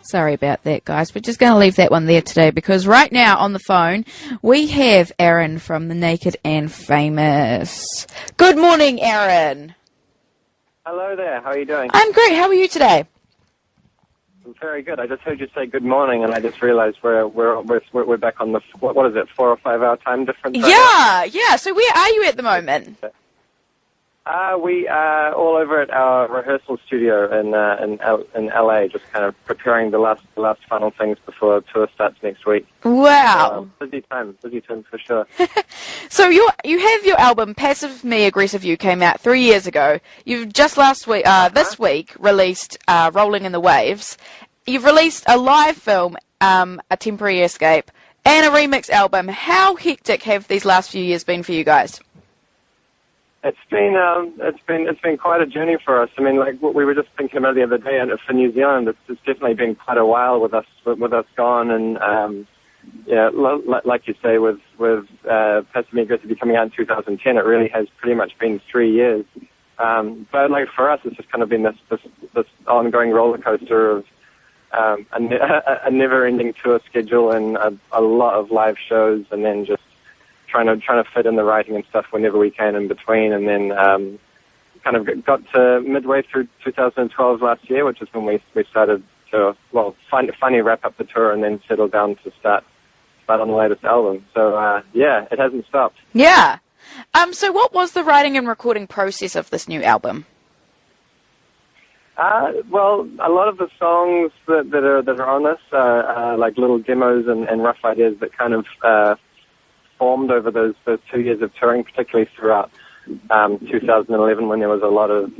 Sorry about that, guys. We're just going to leave that one there today because right now on the phone we have Aaron from The Naked and Famous. Good morning, Aaron. Hello there. How are you doing? I'm great. How are you today? I'm very good. I just heard you say good morning, and I just realized we're back on the what is it, 4 or 5 hour time difference? Right Yeah. So where are you at the moment? We are all over at our rehearsal studio in LA, just kind of preparing the last final things before tour starts next week. Wow. Busy time for sure. So you have your album Passive Me Aggressive You came out 3 years ago. You've just this week released Rolling in the Waves. You've released a live film, A Temporary Escape, and a remix album. How hectic have these last few years been for you guys? It's been quite a journey for us. I mean, like what we were just thinking about the other day, and for New Zealand, it's definitely been quite a while with us gone, and like you say, with Passive Me Aggressive coming out in 2010, it really has pretty much been 3 years. But like for us, it's just kind of been this ongoing roller coaster of a never-ending tour schedule and a lot of live shows, and then just trying to fit in the writing and stuff whenever we can in between, and then kind of got to midway through 2012 last year, which is when we started to finally wrap up the tour and then settle down to start on the latest album. So it hasn't stopped. Yeah. So what was the writing and recording process of this new album? Well, a lot of the songs that are on this are like little demos and rough ideas that kind of formed over those 2 years of touring, particularly throughout 2011 when there was a lot of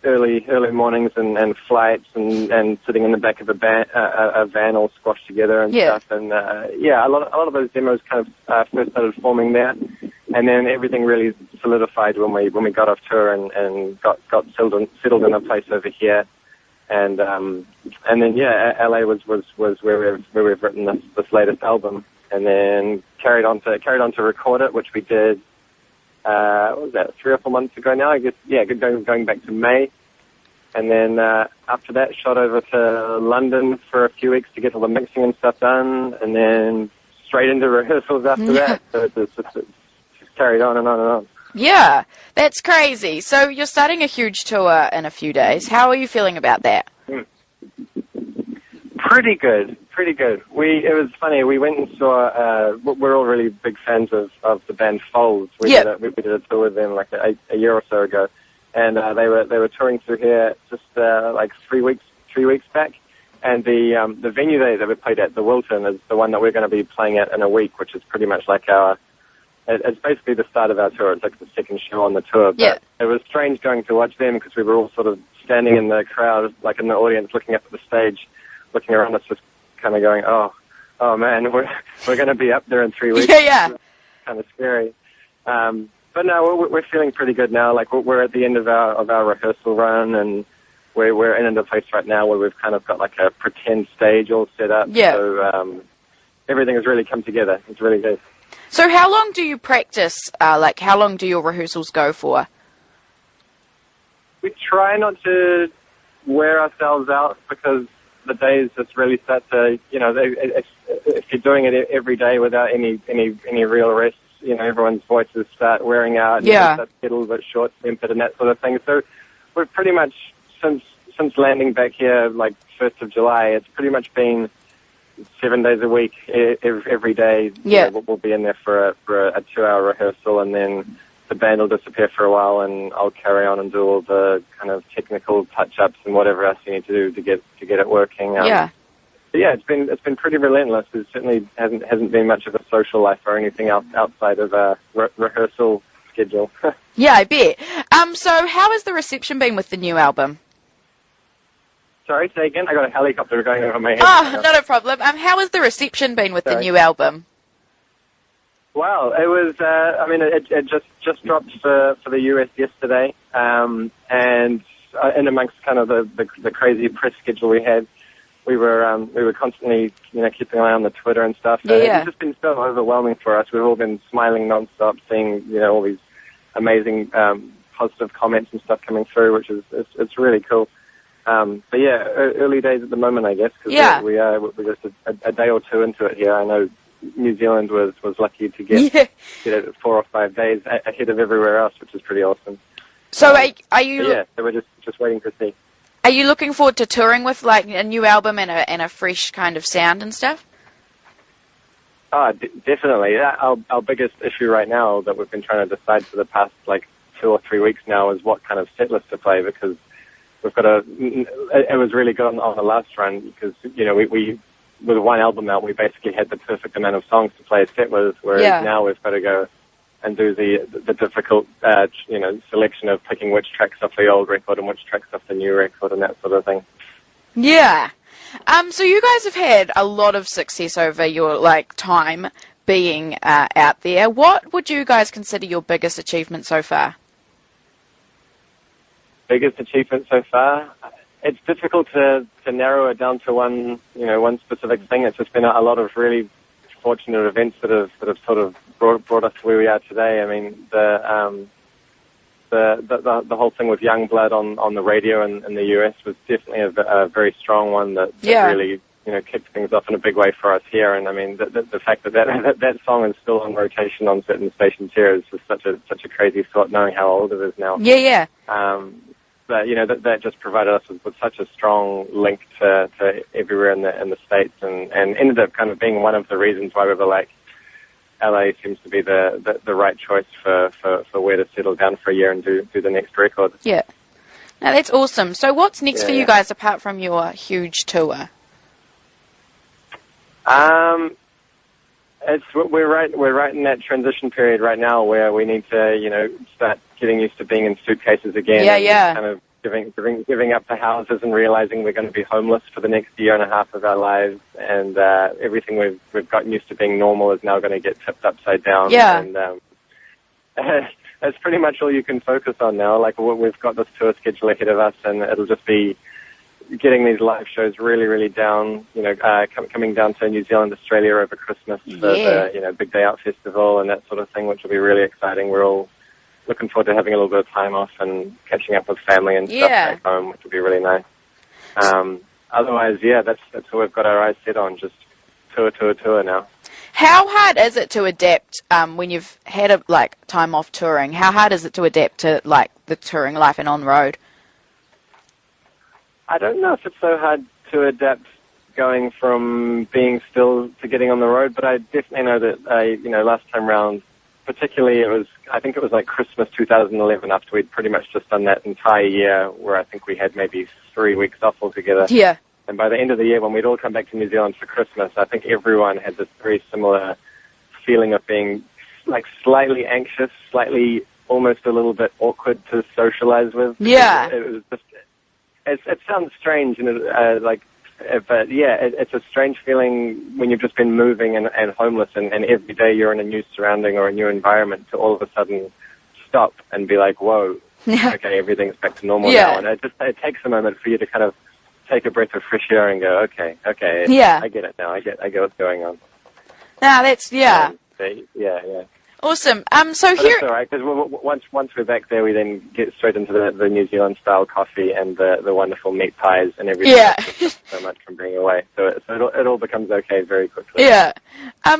early mornings and flights and sitting in the back of a van all squashed together and stuff. And a lot of those demos kind of first started forming there, and then everything really solidified when we got off tour and got settled in a place over here. And then LA was where we've written this latest album, and then carried on to record it, which we did. What was that, 3 or 4 months ago now? I guess, going back to May. And then after that, shot over to London for a few weeks to get all the mixing and stuff done, and then straight into rehearsals after that. So it's just carried on and on and on. Yeah, that's crazy. So you're starting a huge tour in a few days. How are you feeling about that? Pretty good. It was funny. We went and saw. We're all really big fans of the band Foals. We did a tour with them like a year or so ago, and they were touring through here just like 3 weeks back. And the venue they were played at, the Wilton, is the one that we're going to be playing at in a week, which is pretty much like it's basically the start of our tour. It's like the second show on the tour. But it was strange going to watch them because we were all sort of standing in the crowd, like in the audience, looking up at the stage, looking around us, just kind of going, oh man, we're going to be up there in 3 weeks. Yeah. It's kind of scary. But no, we're feeling pretty good now. Like we're at the end of our rehearsal run, and we're in a place right now where we've kind of got like a pretend stage all set up. Yeah. So everything has really come together. It's really good. So how long do you practice? How long do your rehearsals go for? We try not to wear ourselves out because the days just really start to, if you're doing it every day without any real rest, everyone's voices start wearing out and start to get a little bit short-tempered and that sort of thing. So we've pretty much, since landing back here, like 1st of July, it's pretty much been 7 days a week, every day. Yeah. We'll be in there for a 2-hour rehearsal, and then the band will disappear for a while, and I'll carry on and do all the kind of technical touch-ups and whatever else you need to do to get it working. It's been pretty relentless. There certainly hasn't been much of a social life or anything else outside of a rehearsal schedule. Yeah, I bet. So how has the reception been with the new album? Sorry, say again? I got a helicopter going over my head. Oh, not a problem. How has the reception been with the new album? Well, it was, it just dropped for the US yesterday, and in amongst kind of the crazy press schedule we had, we were constantly, keeping an eye on the Twitter and stuff. It's just been so overwhelming for us. We've all been smiling nonstop, seeing, all these amazing, positive comments and stuff coming through, which is, it's really cool. But yeah, early days at the moment, I guess, because Yeah. we're just a day or two into it here. I know New Zealand was lucky to get Yeah. it 4 or 5 days ahead of everywhere else, which is pretty awesome. So are But you yeah, so we're just waiting to see. are you looking forward to touring with like a new album and a fresh kind of sound and stuff? Oh, definitely. Our biggest issue right now that we've been trying to decide for the past 2 or 3 weeks now is what kind of set list to play, because we've got it was really good on the last run because, we with one album out, we basically had the perfect amount of songs to play a set with, whereas now we've got to go and do the difficult, selection of picking which tracks off the old record and which tracks off the new record and that sort of thing. Yeah. So you guys have had a lot of success over your time being out there. What would you guys consider your biggest achievement so far? Biggest achievement so far? It's difficult to narrow it down to one specific thing. It's just been a lot of really fortunate events that have sort of brought us to where we are today. I mean, the whole thing with Youngblood on the radio in the US was definitely a very strong one that really kicked things off in a big way for us here. And I mean, the fact that song is still on rotation on certain stations here is just such a crazy thought, knowing how old it is now. Yeah. But that just provided us with such a strong link to everywhere in the States, and ended up kind of being one of the reasons why we were like, LA seems to be the right choice for where to settle down for a year and do the next record. Yeah. Now that's awesome. So what's next for you guys apart from your huge tour? We're right in that transition period right now where we need to start getting used to being in suitcases again. Yeah. And kind of giving up the houses and realizing we're going to be homeless for the next year and a half of our lives, and everything we've gotten used to being normal is now going to get tipped upside down. Yeah. And that's pretty much all you can focus on now. Like, we've got this tour schedule ahead of us, and it'll just be getting these live shows really, really down, coming down to New Zealand, Australia over Christmas for the, Big Day Out Festival and that sort of thing, which will be really exciting. We're all looking forward to having a little bit of time off and catching up with family and stuff back home, which will be really nice. Otherwise, that's what we've got our eyes set on, just tour now. How hard is it to adapt when you've had a time off touring? How hard is it to adapt to the touring life and on the road? I don't know if it's so hard to adapt going from being still to getting on the road, but I definitely know that last time round, particularly I think it was like Christmas 2011, after we'd pretty much just done that entire year where I think we had maybe 3 weeks off altogether. Yeah. And by the end of the year, when we'd all come back to New Zealand for Christmas, I think everyone had this very similar feeling of being slightly anxious, slightly almost a little bit awkward to socialize with. Yeah. It was just, it sounds strange, but yeah, it's a strange feeling when you've just been moving and homeless, and every day you're in a new surrounding or a new environment to all of a sudden stop and be like, whoa, okay, everything's back to normal now. And it takes a moment for you to kind of take a breath of fresh air and go, okay, I get it now. I get what's going on. No, that's, yeah. Awesome. So here, that's all right, because once we're back there, we then get straight into the New Zealand style coffee and the wonderful meat pies and everything. Yeah. So much from being away, so it all becomes okay very quickly. Yeah.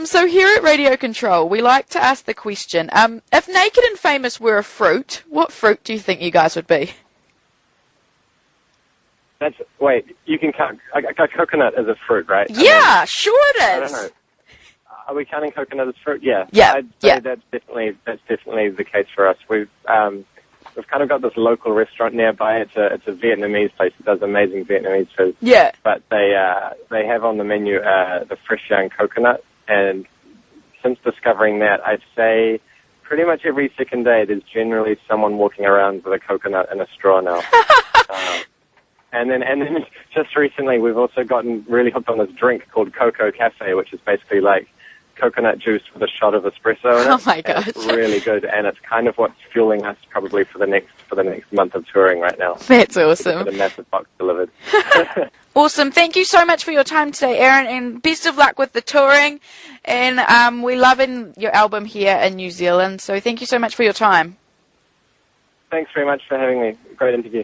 So here at Radio Control, we like to ask the question: if Naked and Famous were a fruit, what fruit do you think you guys would be? You can count a coconut as a fruit, right? Yeah, sure it is. I don't know. Are we counting coconut as fruit? Yeah. Yeah. I'd say that's definitely the case for us. We've kind of got this local restaurant nearby. It's a Vietnamese place that does amazing Vietnamese food. Yeah. But they have on the menu the fresh young coconut, and since discovering that, I'd say pretty much every second day there's generally someone walking around with a coconut and a straw now. And then just recently we've also gotten really hooked on this drink called Coco Cafe, which is basically like coconut juice with a shot of espresso in it. Oh my god! It's really good, and it's kind of what's fueling us probably for the next month of touring right now. That's awesome. With a massive box delivered. Awesome. Thank you so much for your time today, Aaron, and best of luck with the touring. And we're loving your album here in New Zealand. So thank you so much for your time. Thanks very much for having me. Great interview.